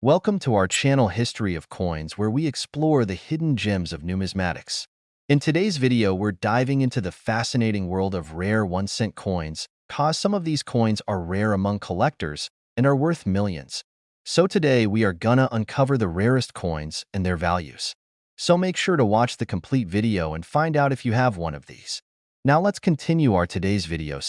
Welcome to our channel History of Coins, where we explore the hidden gems of numismatics. In today's video, we're diving into the fascinating world of rare 1-cent coins, cause some of these coins are rare among collectors and are worth millions. So today, we are gonna uncover the rarest coins and their values. So make sure to watch the complete video and find out if you have one of these. Now let's continue our today's video.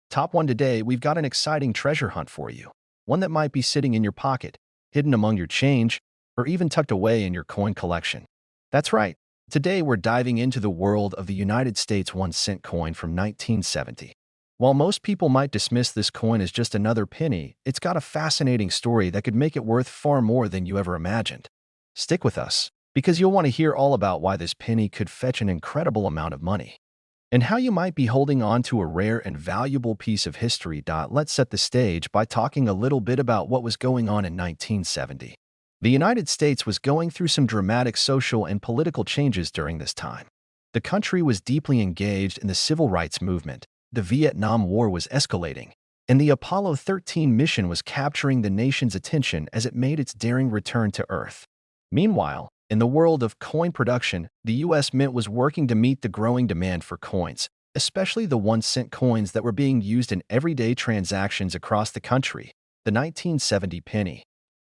Top 1 today, we've got an exciting treasure hunt for you. One that might be sitting in your pocket, hidden among your change, or even tucked away in your coin collection. That's right. Today we're diving into the world of the United States 1-cent coin from 1970. While most people might dismiss this coin as just another penny, it's got a fascinating story that could make it worth far more than you ever imagined. Stick with us, because you'll want to hear all about why this penny could fetch an incredible amount of money, and how you might be holding on to a rare and valuable piece of history. Let's set the stage by talking a little bit about what was going on in 1970. The United States was going through some dramatic social and political changes during this time. The country was deeply engaged in the civil rights movement, the Vietnam War was escalating, and the Apollo 13 mission was capturing the nation's attention as it made its daring return to Earth. Meanwhile, in the world of coin production, the U.S. Mint was working to meet the growing demand for coins, especially the 1-cent coins that were being used in everyday transactions across the country. The 1970 penny,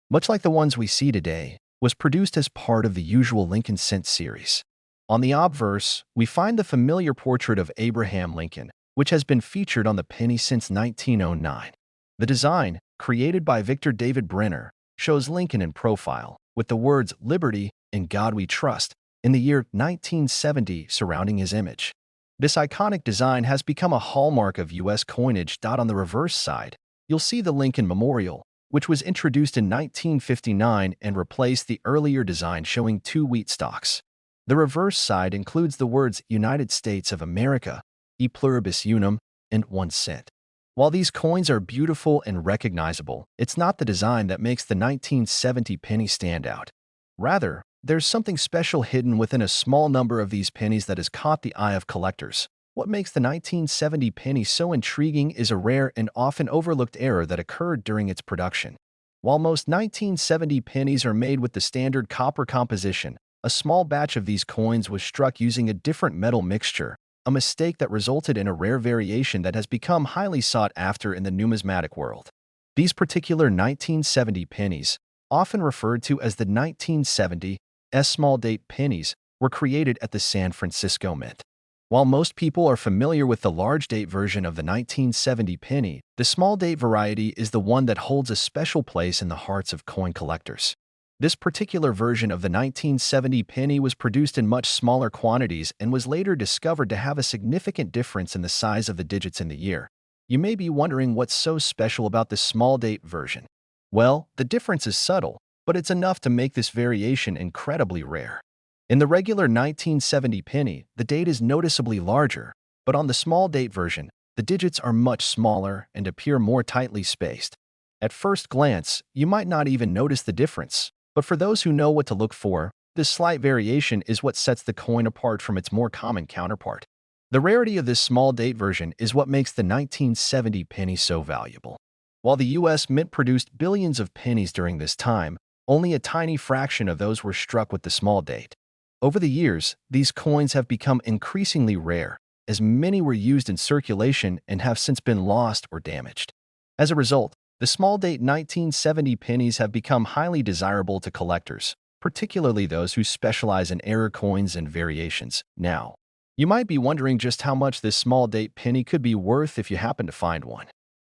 much like the ones we see today, was produced as part of the usual Lincoln cent series. On the obverse, we find the familiar portrait of Abraham Lincoln, which has been featured on the penny since 1909. The design, created by Victor David Brenner, shows Lincoln in profile, with the words "Liberty, in God we trust," in the year 1970 surrounding his image. This iconic design has become a hallmark of U.S. coinage. On the reverse side, you'll see the Lincoln Memorial, which was introduced in 1959 and replaced the earlier design showing 2 wheat stalks. The reverse side includes the words United States of America, E pluribus unum, and 1 cent. While these coins are beautiful and recognizable, it's not the design that makes the 1970 penny stand out. Rather, there's something special hidden within a small number of these pennies that has caught the eye of collectors. What makes the 1970 penny so intriguing is a rare and often overlooked error that occurred during its production. While most 1970 pennies are made with the standard copper composition, a small batch of these coins was struck using a different metal mixture, a mistake that resulted in a rare variation that has become highly sought after in the numismatic world. These particular 1970 pennies, often referred to as the 1970 small date pennies, were created at the San Francisco Mint. While most people are familiar with the large date version of the 1970 penny, the small date variety is the one that holds a special place in the hearts of coin collectors. This particular version of the 1970 penny was produced in much smaller quantities and was later discovered to have a significant difference in the size of the digits in the year. You may be wondering what's so special about this small date version. Well, the difference is subtle, but it's enough to make this variation incredibly rare. In the regular 1970 penny, the date is noticeably larger, but on the small date version, the digits are much smaller and appear more tightly spaced. At first glance, you might not even notice the difference, but for those who know what to look for, this slight variation is what sets the coin apart from its more common counterpart. The rarity of this small date version is what makes the 1970 penny so valuable. While the U.S. Mint produced billions of pennies during this time, only a tiny fraction of those were struck with the small date. Over the years, these coins have become increasingly rare, as many were used in circulation and have since been lost or damaged. As a result, the small date 1970 pennies have become highly desirable to collectors, particularly those who specialize in error coins and variations. Now, you might be wondering just how much this small date penny could be worth if you happen to find one.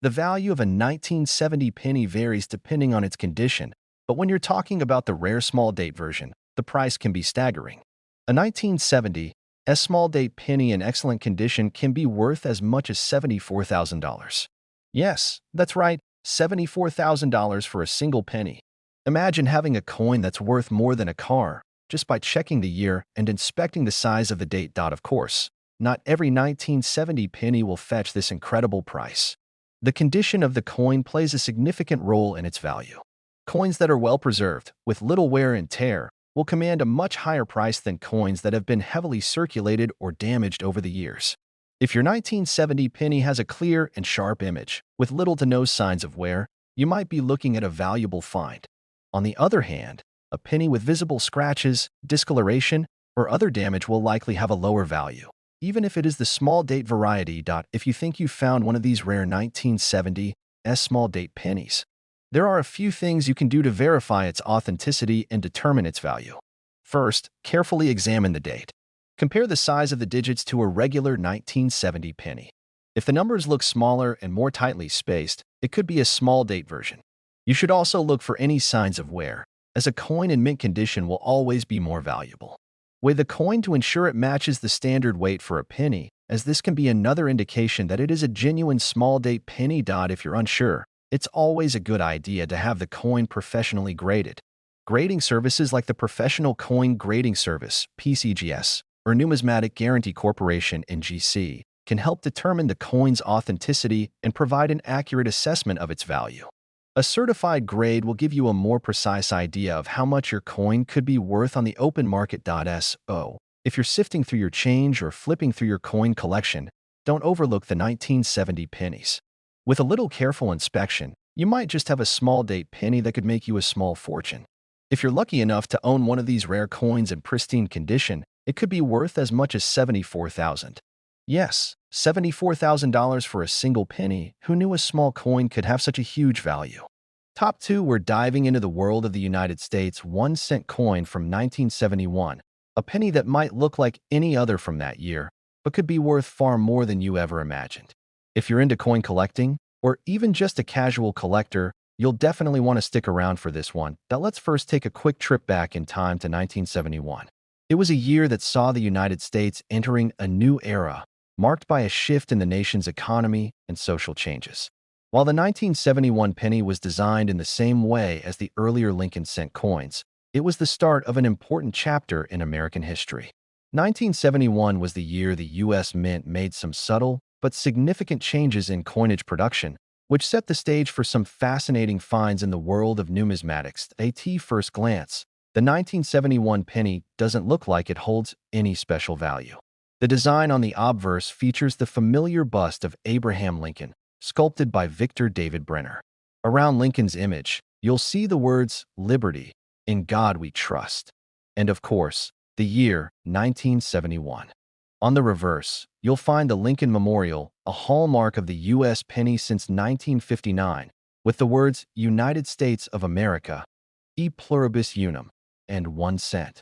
The value of a 1970 penny varies depending on its condition, but when you're talking about the rare small date version, the price can be staggering. A 1970 small date penny in excellent condition can be worth as much as $74,000. Yes, that's right, $74,000 for a single penny. Imagine having a coin that's worth more than a car just by checking the year and inspecting the size of the date. Of course, not every 1970 penny will fetch this incredible price. The condition of the coin plays a significant role in its value. Coins that are well preserved, with little wear and tear, will command a much higher price than coins that have been heavily circulated or damaged over the years. If your 1970 penny has a clear and sharp image, with little to no signs of wear, you might be looking at a valuable find. On the other hand, a penny with visible scratches, discoloration, or other damage will likely have a lower value, even if it is the small date variety. If you think you found one of these rare 1970 small date pennies, there are a few things you can do to verify its authenticity and determine its value. First, carefully examine the date. Compare the size of the digits to a regular 1970 penny. If the numbers look smaller and more tightly spaced, it could be a small date version. You should also look for any signs of wear, as a coin in mint condition will always be more valuable. Weigh the coin to ensure it matches the standard weight for a penny, as this can be another indication that it is a genuine small date penny. If you're unsure, it's always a good idea to have the coin professionally graded. Grading services like the Professional Coin Grading Service, PCGS, or Numismatic Guarantee Corporation, NGC, can help determine the coin's authenticity and provide an accurate assessment of its value. A certified grade will give you a more precise idea of how much your coin could be worth on the open market. So, if you're sifting through your change or flipping through your coin collection, don't overlook the 1970 pennies. With a little careful inspection, you might just have a small date penny that could make you a small fortune. If you're lucky enough to own one of these rare coins in pristine condition, it could be worth as much as $74,000. Yes, $74,000 for a single penny. Who knew a small coin could have such a huge value? Top 2, we're diving into the world of the United States 1-cent coin from 1971, a penny that might look like any other from that year, but could be worth far more than you ever imagined. If you're into coin collecting, or even just a casual collector, you'll definitely want to stick around for this one. Let's first take a quick trip back in time to 1971. It was a year that saw the United States entering a new era, marked by a shift in the nation's economy and social changes. While the 1971 penny was designed in the same way as the earlier Lincoln cent coins, it was the start of an important chapter in American history. 1971 was the year the U.S. Mint made some subtle but significant changes in coinage production, which set the stage for some fascinating finds in the world of numismatics. At first glance, the 1971 penny doesn't look like it holds any special value. The design on the obverse features the familiar bust of Abraham Lincoln, sculpted by Victor David Brenner. Around Lincoln's image, you'll see the words, "Liberty, in God we trust," and of course, the year 1971. On the reverse, you'll find the Lincoln Memorial, a hallmark of the U.S. penny since 1959, with the words United States of America, e pluribus unum, and 1 cent.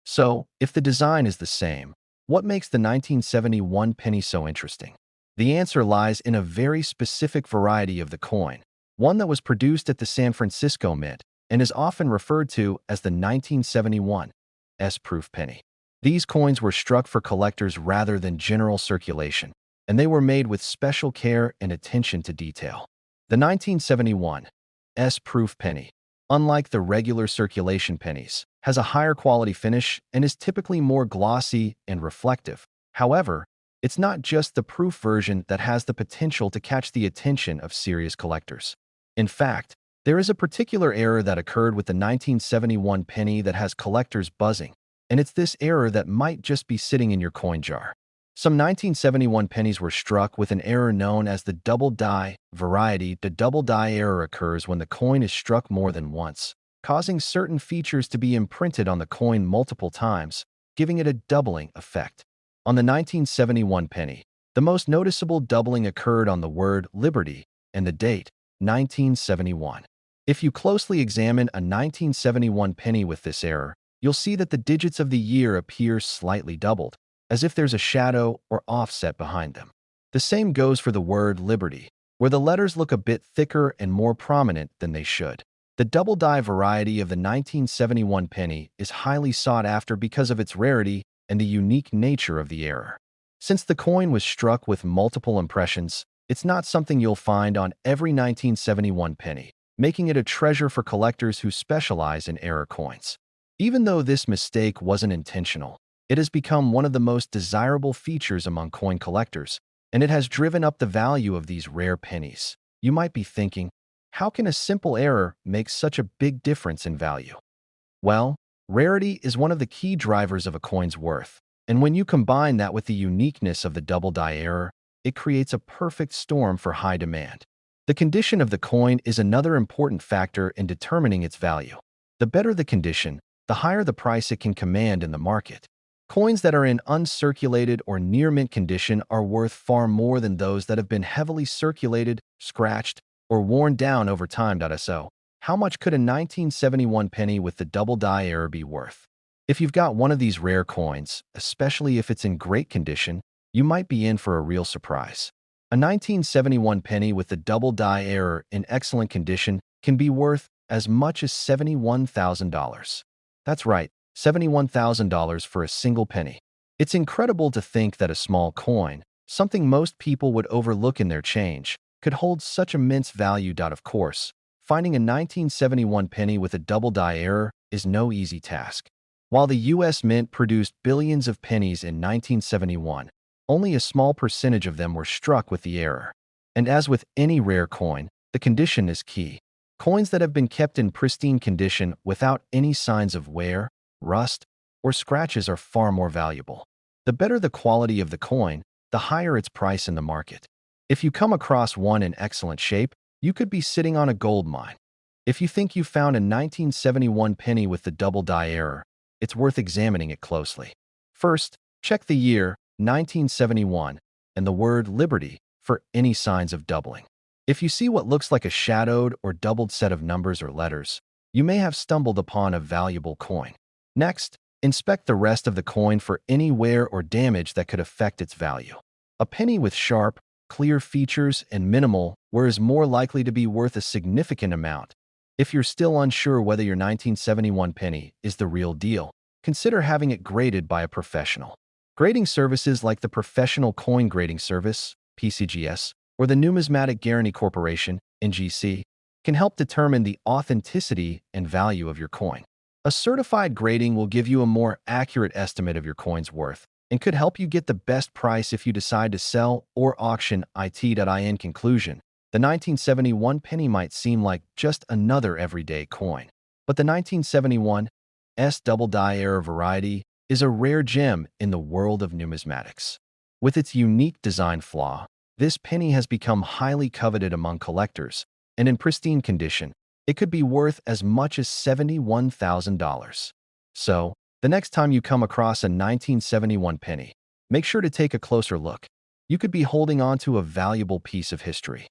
So, if the design is the same, what makes the 1971 penny so interesting? The answer lies in a very specific variety of the coin, one that was produced at the San Francisco Mint and is often referred to as the 1971 S-proof penny. These coins were struck for collectors rather than general circulation, and they were made with special care and attention to detail. The 1971 S-proof penny, unlike the regular circulation pennies, has a higher quality finish and is typically more glossy and reflective. However, it's not just the proof version that has the potential to catch the attention of serious collectors. In fact, there is a particular error that occurred with the 1971 penny that has collectors buzzing, and it's this error that might just be sitting in your coin jar. Some 1971 pennies were struck with an error known as the double die variety. The double die error occurs when the coin is struck more than once, causing certain features to be imprinted on the coin multiple times, giving it a doubling effect. On the 1971 penny, the most noticeable doubling occurred on the word Liberty and the date, 1971. If you closely examine a 1971 penny with this error, you'll see that the digits of the year appear slightly doubled, as if there's a shadow or offset behind them. The same goes for the word Liberty, where the letters look a bit thicker and more prominent than they should. The double die variety of the 1971 penny is highly sought after because of its rarity and the unique nature of the error. Since the coin was struck with multiple impressions, it's not something you'll find on every 1971 penny, making it a treasure for collectors who specialize in error coins. Even though this mistake wasn't intentional, it has become one of the most desirable features among coin collectors, and it has driven up the value of these rare pennies. You might be thinking, how can a simple error make such a big difference in value? Well, rarity is one of the key drivers of a coin's worth, and when you combine that with the uniqueness of the double die error, it creates a perfect storm for high demand. The condition of the coin is another important factor in determining its value. The better the condition, the higher the price it can command in the market. Coins that are in uncirculated or near mint condition are worth far more than those that have been heavily circulated, scratched, or worn down over time. So, how much could a 1971 penny with the double die error be worth? If you've got one of these rare coins, especially if it's in great condition, you might be in for a real surprise. A 1971 penny with the double die error in excellent condition can be worth as much as $71,000. That's right, $71,000 for a single penny. It's incredible to think that a small coin, something most people would overlook in their change, could hold such immense value. Of course, finding a 1971 penny with a double die error is no easy task. While the U.S. Mint produced billions of pennies in 1971, only a small percentage of them were struck with the error. And as with any rare coin, the condition is key. Coins that have been kept in pristine condition without any signs of wear, rust, or scratches are far more valuable. The better the quality of the coin, the higher its price in the market. If you come across one in excellent shape, you could be sitting on a gold mine. If you think you found a 1971 penny with the double die error, it's worth examining it closely. First, check the year, 1971, and the word Liberty for any signs of doubling. If you see what looks like a shadowed or doubled set of numbers or letters, you may have stumbled upon a valuable coin. Next, inspect the rest of the coin for any wear or damage that could affect its value. A penny with sharp, clear features and minimal wear is more likely to be worth a significant amount. If you're still unsure whether your 1971 penny is the real deal, consider having it graded by a professional. Grading services like the Professional Coin Grading Service, PCGS, or the Numismatic Guarantee Corporation, NGC, can help determine the authenticity and value of your coin. A certified grading will give you a more accurate estimate of your coin's worth and could help you get the best price if you decide to sell or auction it. In conclusion, the 1971 penny might seem like just another everyday coin, but the 1971's double die error variety is a rare gem in the world of numismatics. With its unique design flaw, this penny has become highly coveted among collectors, and in pristine condition, it could be worth as much as $71,000. So, the next time you come across a 1971 penny, make sure to take a closer look. You could be holding on to a valuable piece of history.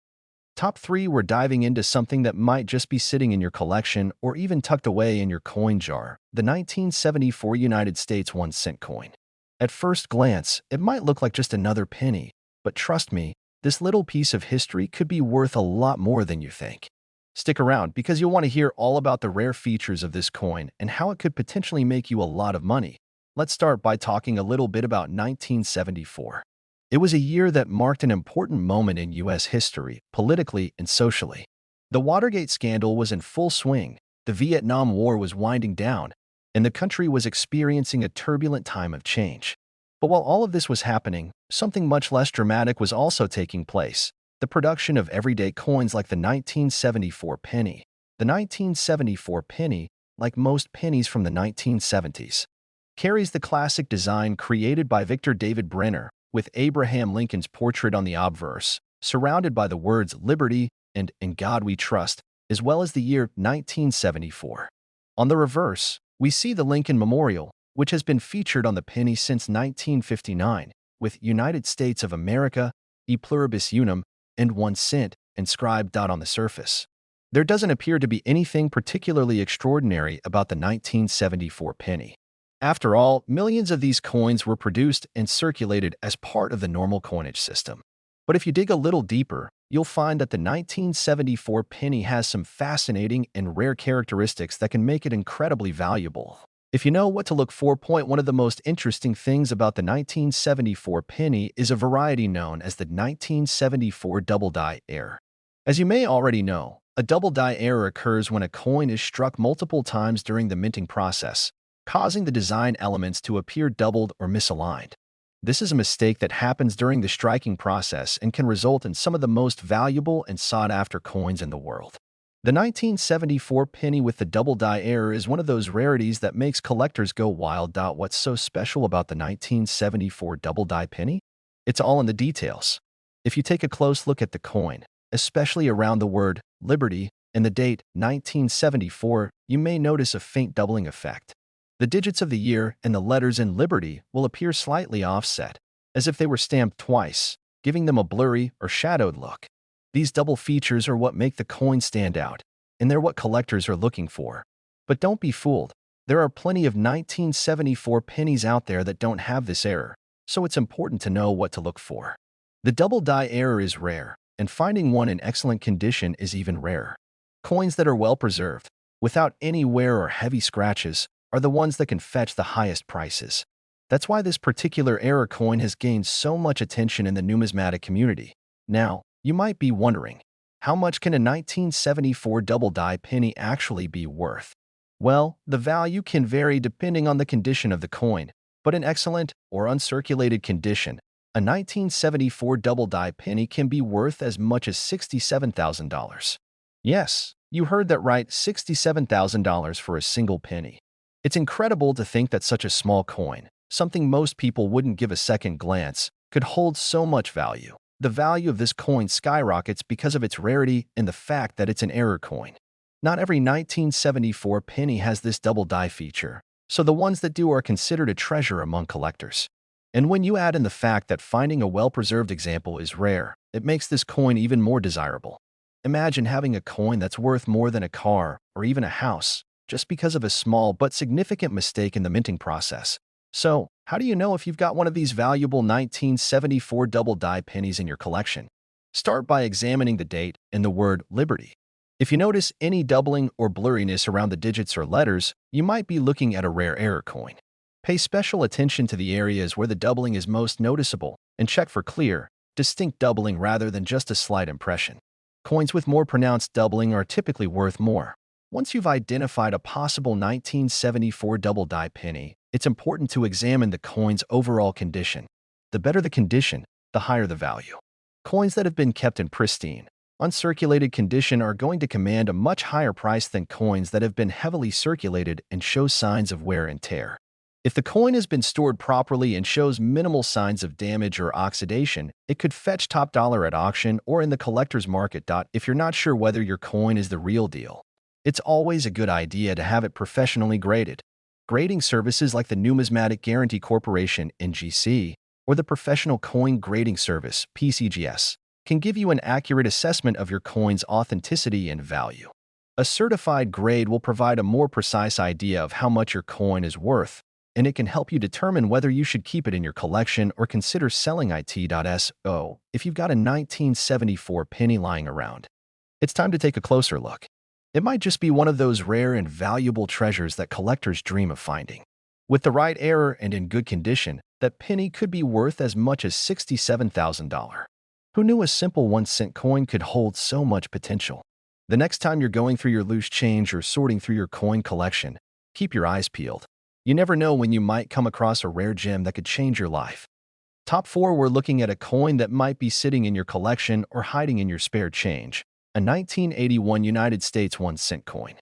Top 3, we're diving into something that might just be sitting in your collection or even tucked away in your coin jar, the 1974 United States 1-cent coin. At first glance, it might look like just another penny, but trust me, this little piece of history could be worth a lot more than you think. Stick around because you'll want to hear all about the rare features of this coin and how it could potentially make you a lot of money. Let's start by talking a little bit about 1974. It was a year that marked an important moment in U.S. history, politically and socially. The Watergate scandal was in full swing, the Vietnam War was winding down, and the country was experiencing a turbulent time of change. But while all of this was happening, something much less dramatic was also taking place: the production of everyday coins like the 1974 penny. The 1974 penny, like most pennies from the 1970s, carries the classic design created by Victor David Brenner, with Abraham Lincoln's portrait on the obverse, surrounded by the words Liberty and In God We Trust, as well as the year 1974. On the reverse, we see the Lincoln Memorial, which has been featured on the penny since 1959, with United States of America, E Pluribus Unum, and 1 cent inscribed on the surface. There doesn't appear to be anything particularly extraordinary about the 1974 penny. After all, millions of these coins were produced and circulated as part of the normal coinage system. But if you dig a little deeper, you'll find that the 1974 penny has some fascinating and rare characteristics that can make it incredibly valuable. If you know what to look for, one of the most interesting things about the 1974 penny is a variety known as the 1974 double die error. As you may already know, a double die error occurs when a coin is struck multiple times during the minting process, causing the design elements to appear doubled or misaligned. This is a mistake that happens during the striking process and can result in some of the most valuable and sought-after coins in the world. The 1974 penny with the double die error is one of those rarities that makes collectors go wild. What's so special about the 1974 double die penny? It's all in the details. If you take a close look at the coin, especially around the word Liberty, and the date 1974, you may notice a faint doubling effect. The digits of the year and the letters in Liberty will appear slightly offset, as if they were stamped twice, giving them a blurry or shadowed look. These double features are what make the coin stand out, and they're what collectors are looking for. But don't be fooled. There are plenty of 1974 pennies out there that don't have this error, so it's important to know what to look for. The double die error is rare, and finding one in excellent condition is even rarer. Coins that are well preserved, without any wear or heavy scratches, are the ones that can fetch the highest prices. That's why this particular error coin has gained so much attention in the numismatic community. Now, you might be wondering, how much can a 1974 double die penny actually be worth? Well, the value can vary depending on the condition of the coin, but in excellent or uncirculated condition, a 1974 double die penny can be worth as much as $67,000. Yes, you heard that right, $67,000 for a single penny. It's incredible to think that such a small coin, something most people wouldn't give a second glance, could hold so much value. The value of this coin skyrockets because of its rarity and the fact that it's an error coin. Not every 1974 penny has this double die feature, so the ones that do are considered a treasure among collectors. And when you add in the fact that finding a well-preserved example is rare, it makes this coin even more desirable. Imagine having a coin that's worth more than a car or even a house, just because of a small but significant mistake in the minting process. So, how do you know if you've got one of these valuable 1974 double die pennies in your collection? Start by examining the date and the word Liberty. If you notice any doubling or blurriness around the digits or letters, you might be looking at a rare error coin. Pay special attention to the areas where the doubling is most noticeable and check for clear, distinct doubling rather than just a slight impression. Coins with more pronounced doubling are typically worth more. Once you've identified a possible 1974 double die penny, it's important to examine the coin's overall condition. The better the condition, the higher the value. Coins that have been kept in pristine, uncirculated condition are going to command a much higher price than coins that have been heavily circulated and show signs of wear and tear. If the coin has been stored properly and shows minimal signs of damage or oxidation, it could fetch top dollar at auction or in the collector's market. If you're not sure whether your coin is the real deal, it's always a good idea to have it professionally graded. Grading services like the Numismatic Guarantee Corporation (NGC) or the Professional Coin Grading Service (PCGS) can give you an accurate assessment of your coin's authenticity and value. A certified grade will provide a more precise idea of how much your coin is worth, and it can help you determine whether you should keep it in your collection or consider selling it. If you've got a 1974 penny lying around, it's time to take a closer look. It might just be one of those rare and valuable treasures that collectors dream of finding. With the right error and in good condition, that penny could be worth as much as $67,000. Who knew a simple 1-cent coin could hold so much potential? The next time you're going through your loose change or sorting through your coin collection, keep your eyes peeled. You never know when you might come across a rare gem that could change your life. Top 4, we're looking at a coin that might be sitting in your collection or hiding in your spare change. A 1981 United States 1-cent coin.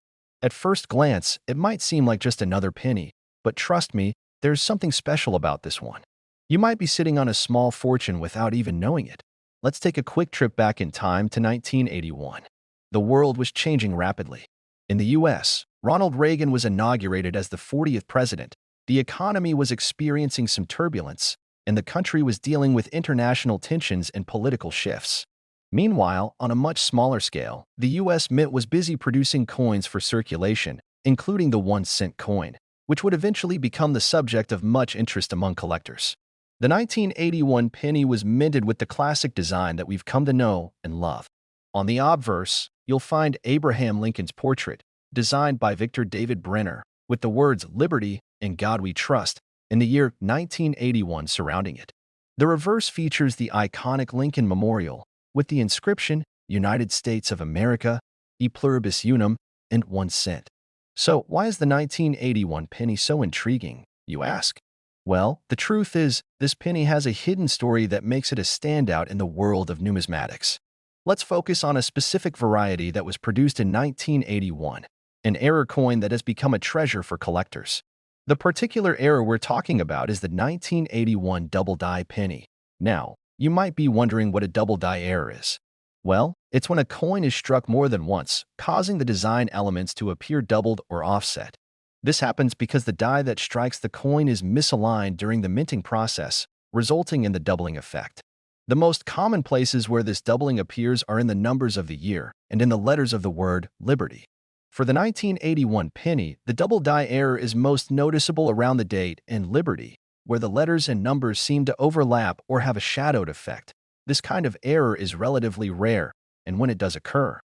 At first glance, it might seem like just another penny, but trust me, there's something special about this one. You might be sitting on a small fortune without even knowing it. Let's take a quick trip back in time to 1981. The world was changing rapidly. In the U.S., Ronald Reagan was inaugurated as the 40th president. The economy was experiencing some turbulence, and the country was dealing with international tensions and political shifts. Meanwhile, on a much smaller scale, the U.S. Mint was busy producing coins for circulation, including the 1-cent coin, which would eventually become the subject of much interest among collectors. The 1981 penny was minted with the classic design that we've come to know and love. On the obverse, you'll find Abraham Lincoln's portrait, designed by Victor David Brenner, with the words "Liberty" and "God We Trust" in the year 1981 surrounding it. The reverse features the iconic Lincoln Memorial, with the inscription United States of America, E Pluribus Unum, and 1 cent. So why is the 1981 penny so intriguing, you ask? Well, the truth is, this penny has a hidden story that makes it a standout in the world of numismatics. Let's focus on a specific variety that was produced in 1981, an error coin that has become a treasure for collectors. The particular error we're talking about is the 1981 double die penny. Now, you might be wondering what a double die error is. Well, It's when a coin is struck more than once, causing the design elements to appear doubled or offset. This happens because the die that strikes the coin is misaligned during the minting process, resulting in the doubling effect. The most common places where this doubling appears are in the numbers of the year and in the letters of the word Liberty. For the 1981 penny, the double die error is most noticeable around the date and Liberty, where the letters and numbers seem to overlap or have a shadowed effect. This kind of error is relatively rare, and when it does occur,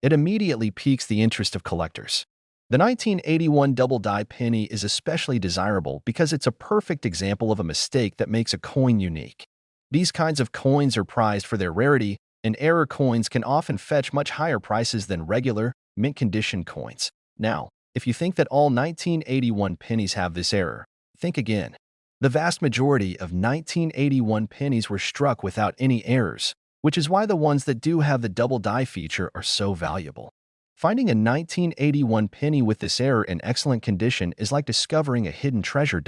it immediately piques the interest of collectors. The 1981 double die penny is especially desirable because it's a perfect example of a mistake that makes a coin unique. These kinds of coins are prized for their rarity, and error coins can often fetch much higher prices than regular, mint-condition coins. Now, if you think that all 1981 pennies have this error, think again. The vast majority of 1981 pennies were struck without any errors, which is why the ones that do have the double die feature are so valuable. Finding a 1981 penny with this error in excellent condition is like discovering a hidden treasure.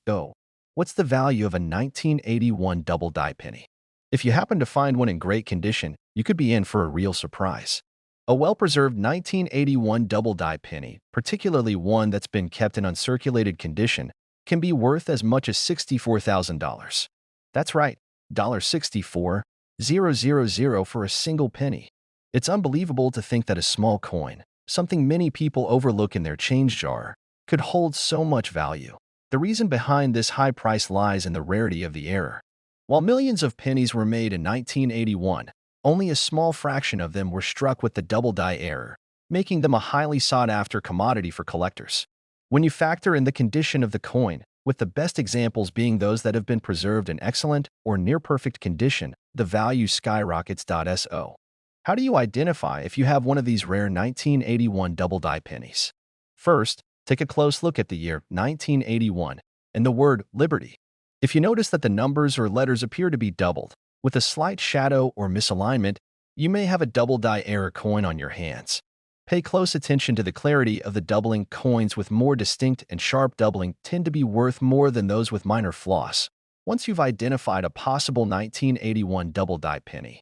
So, what's the value of a 1981 double die penny? If you happen to find one in great condition, you could be in for a real surprise. A well-preserved 1981 double die penny, particularly one that's been kept in uncirculated condition, can be worth as much as $64,000. That's right, $64,000 for a single penny. It's unbelievable to think that a small coin, something many people overlook in their change jar, could hold so much value. The reason behind this high price lies in the rarity of the error. While millions of pennies were made in 1981, only a small fraction of them were struck with the double die error, making them a highly sought-after commodity for collectors. When you factor in the condition of the coin, with the best examples being those that have been preserved in excellent or near-perfect condition, the value skyrockets. So, how do you identify if you have one of these rare 1981 double die pennies? First, take a close look at the year 1981 and the word Liberty. If you notice that the numbers or letters appear to be doubled, with a slight shadow or misalignment, you may have a double die error coin on your hands. Pay close attention to the clarity of the doubling. Coins with more distinct and sharp doubling tend to be worth more than those with minor flaws. Once you've identified a possible 1981 double die penny,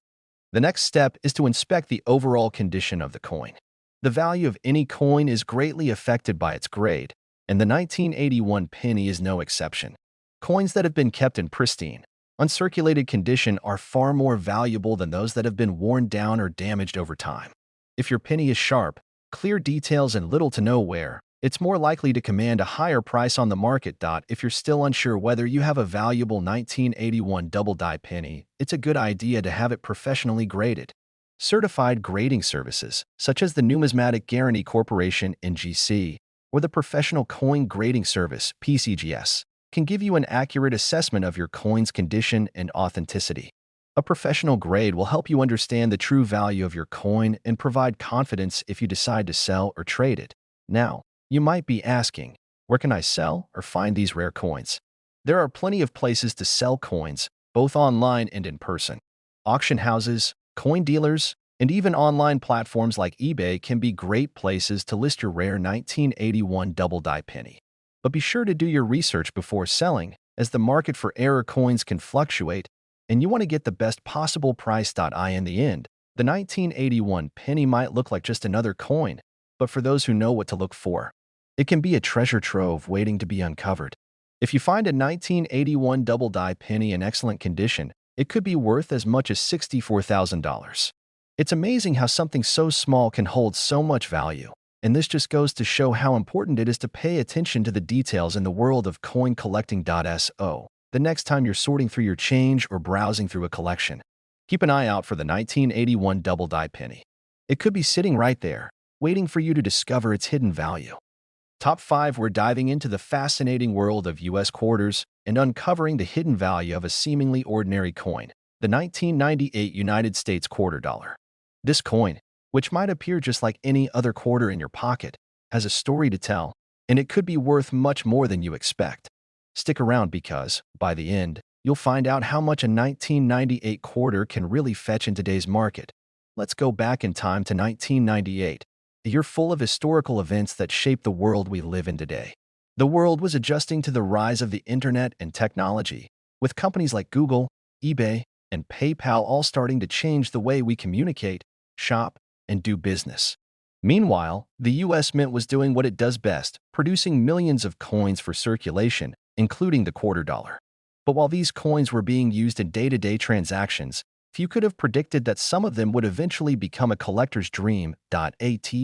the next step is to inspect the overall condition of the coin. The value of any coin is greatly affected by its grade, and the 1981 penny is no exception. Coins that have been kept in pristine, uncirculated condition are far more valuable than those that have been worn down or damaged over time. If your penny is sharp, clear details, and little to no wear, it's more likely to command a higher price on the market. If you're still unsure whether you have a valuable 1981 double die penny, it's a good idea to have it professionally graded. Certified grading services, such as the Numismatic Guarantee Corporation (NGC) or the Professional Coin Grading Service (PCGS), can give you an accurate assessment of your coin's condition and authenticity. A professional grade will help you understand the true value of your coin and provide confidence if you decide to sell or trade it. Now, you might be asking, where can I sell or find these rare coins? There are plenty of places to sell coins, both online and in person. Auction houses, coin dealers, and even online platforms like eBay can be great places to list your rare 1981 double die penny. But be sure to do your research before selling, as the market for error coins can fluctuate, and you want to get the best possible price. In the end, the 1981 penny might look like just another coin, but for those who know what to look for, it can be a treasure trove waiting to be uncovered. If you find a 1981 double die penny in excellent condition, it could be worth as much as $64,000. It's amazing how something so small can hold so much value, and this just goes to show how important it is to pay attention to the details in the world of coin collecting. So, the next time you're sorting through your change or browsing through a collection, keep an eye out for the 1981 double die penny. It could be sitting right there, waiting for you to discover its hidden value. Top 5, we're diving into the fascinating world of U.S. quarters and uncovering the hidden value of a seemingly ordinary coin, the 1998 United States quarter dollar. This coin, which might appear just like any other quarter in your pocket, has a story to tell, and it could be worth much more than you expect. Stick around because, by the end, you'll find out how much a 1998 quarter can really fetch in today's market. Let's go back in time to 1998. A year full of historical events that shaped the world we live in today. The world was adjusting to the rise of the internet and technology, with companies like Google, eBay, and PayPal all starting to change the way we communicate, shop, and do business. Meanwhile, the U.S. Mint was doing what it does best, producing millions of coins for circulation, including the quarter dollar. But while these coins were being used in day-to-day transactions, few could have predicted that some of them would eventually become a collector's dream. At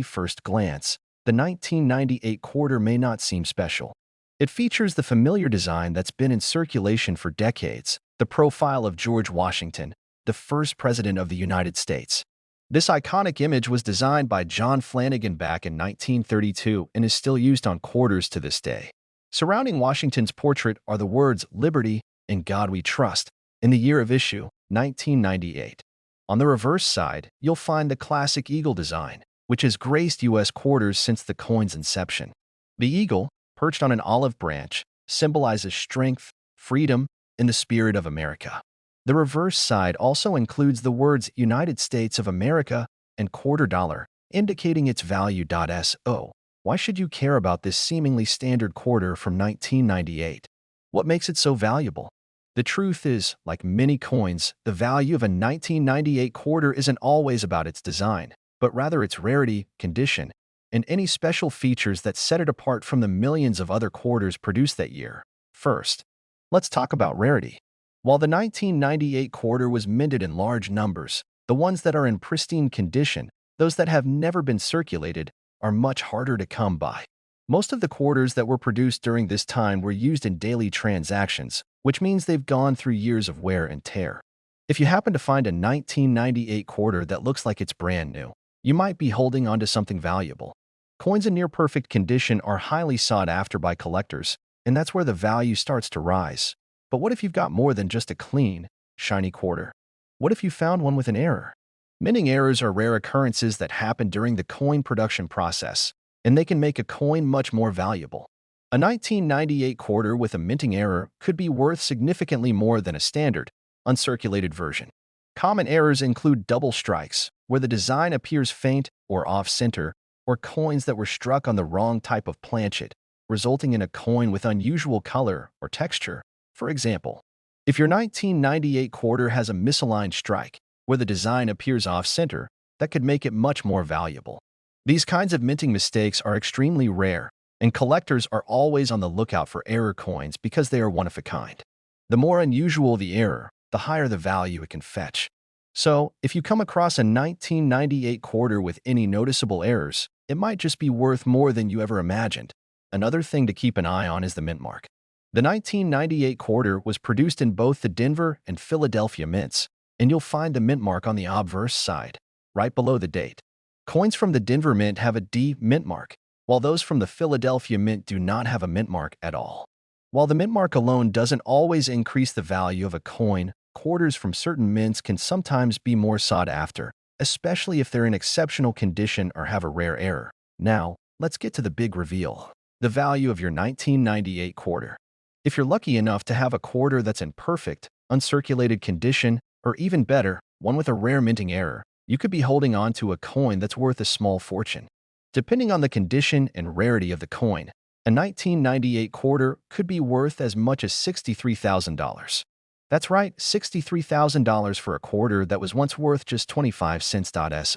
first glance, the 1998 quarter may not seem special. It features the familiar design that's been in circulation for decades, the profile of George Washington, the first president of the United States. This iconic image was designed by John Flanagan back in 1932 and is still used on quarters to this day. Surrounding Washington's portrait are the words "Liberty" and "God We Trust" in the year of issue, 1998. On the reverse side, you'll find the classic eagle design, which has graced U.S. quarters since the coin's inception. The eagle, perched on an olive branch, symbolizes strength, freedom, and the spirit of America. The reverse side also includes the words United States of America and quarter dollar, indicating its value. So, why should you care about this seemingly standard quarter from 1998? What makes it so valuable? The truth is, like many coins, the value of a 1998 quarter isn't always about its design, but rather its rarity, condition, and any special features that set it apart from the millions of other quarters produced that year. First, let's talk about rarity. While the 1998 quarter was minted in large numbers, the ones that are in pristine condition, those that have never been circulated, are much harder to come by. Most of the quarters that were produced during this time were used in daily transactions, which means they've gone through years of wear and tear. If you happen to find a 1998 quarter that looks like it's brand new, you might be holding onto something valuable. Coins in near-perfect condition are highly sought after by collectors, and that's where the value starts to rise. But what if you've got more than just a clean, shiny quarter? What if you found one with an error? Minting errors are rare occurrences that happen during the coin production process, and they can make a coin much more valuable. A 1998 quarter with a minting error could be worth significantly more than a standard, uncirculated version. Common errors include double strikes, where the design appears faint or off-center, or coins that were struck on the wrong type of planchet, resulting in a coin with unusual color or texture. For example, if your 1998 quarter has a misaligned strike, where the design appears off-center, that could make it much more valuable. These kinds of minting mistakes are extremely rare, and collectors are always on the lookout for error coins because they are one of a kind. The more unusual the error, the higher the value it can fetch. So, if you come across a 1998 quarter with any noticeable errors, it might just be worth more than you ever imagined. Another thing to keep an eye on is the mint mark. The 1998 quarter was produced in both the Denver and Philadelphia mints, and you'll find the mint mark on the obverse side, right below the date. Coins from the Denver mint have a D mint mark, while those from the Philadelphia mint do not have a mint mark at all. While the mint mark alone doesn't always increase the value of a coin, quarters from certain mints can sometimes be more sought after, especially if they're in exceptional condition or have a rare error. Now, let's get to the big reveal: the value of your 1998 quarter. If you're lucky enough to have a quarter that's in perfect, uncirculated condition, or even better, one with a rare minting error, you could be holding on to a coin that's worth a small fortune. Depending on the condition and rarity of the coin, a 1998 quarter could be worth as much as $63,000. That's right, $63,000 for a quarter that was once worth just 25 cents.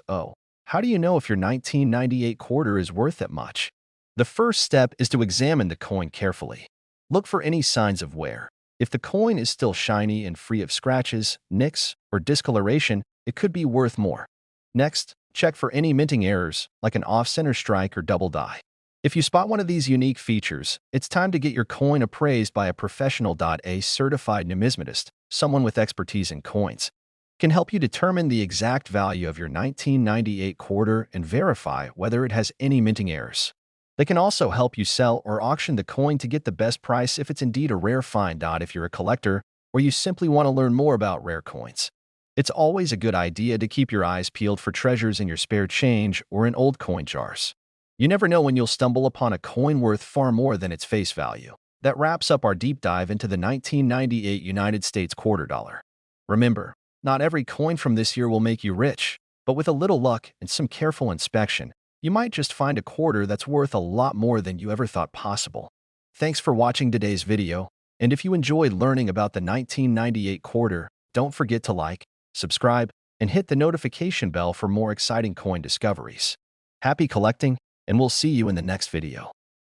So, how do you know if your 1998 quarter is worth that much? The first step is to examine the coin carefully. Look for any signs of wear. If the coin is still shiny and free of scratches, nicks, or discoloration, it could be worth more. Next, check for any minting errors, like an off-center strike or double die. If you spot one of these unique features, it's time to get your coin appraised by a professional. A certified numismatist, someone with expertise in coins, can help you determine the exact value of your 1998 quarter and verify whether it has any minting errors. They can also help you sell or auction the coin to get the best price if it's indeed a rare find. If you're a collector or you simply want to learn more about rare coins, it's always a good idea to keep your eyes peeled for treasures in your spare change or in old coin jars. You never know when you'll stumble upon a coin worth far more than its face value. That wraps up our deep dive into the 1998 United States quarter dollar. Remember, not every coin from this year will make you rich, but with a little luck and some careful inspection, you might just find a quarter that's worth a lot more than you ever thought possible. Thanks for watching today's video, and if you enjoyed learning about the 1998 quarter, don't forget to like, subscribe, and hit the notification bell for more exciting coin discoveries. Happy collecting, and we'll see you in the next video.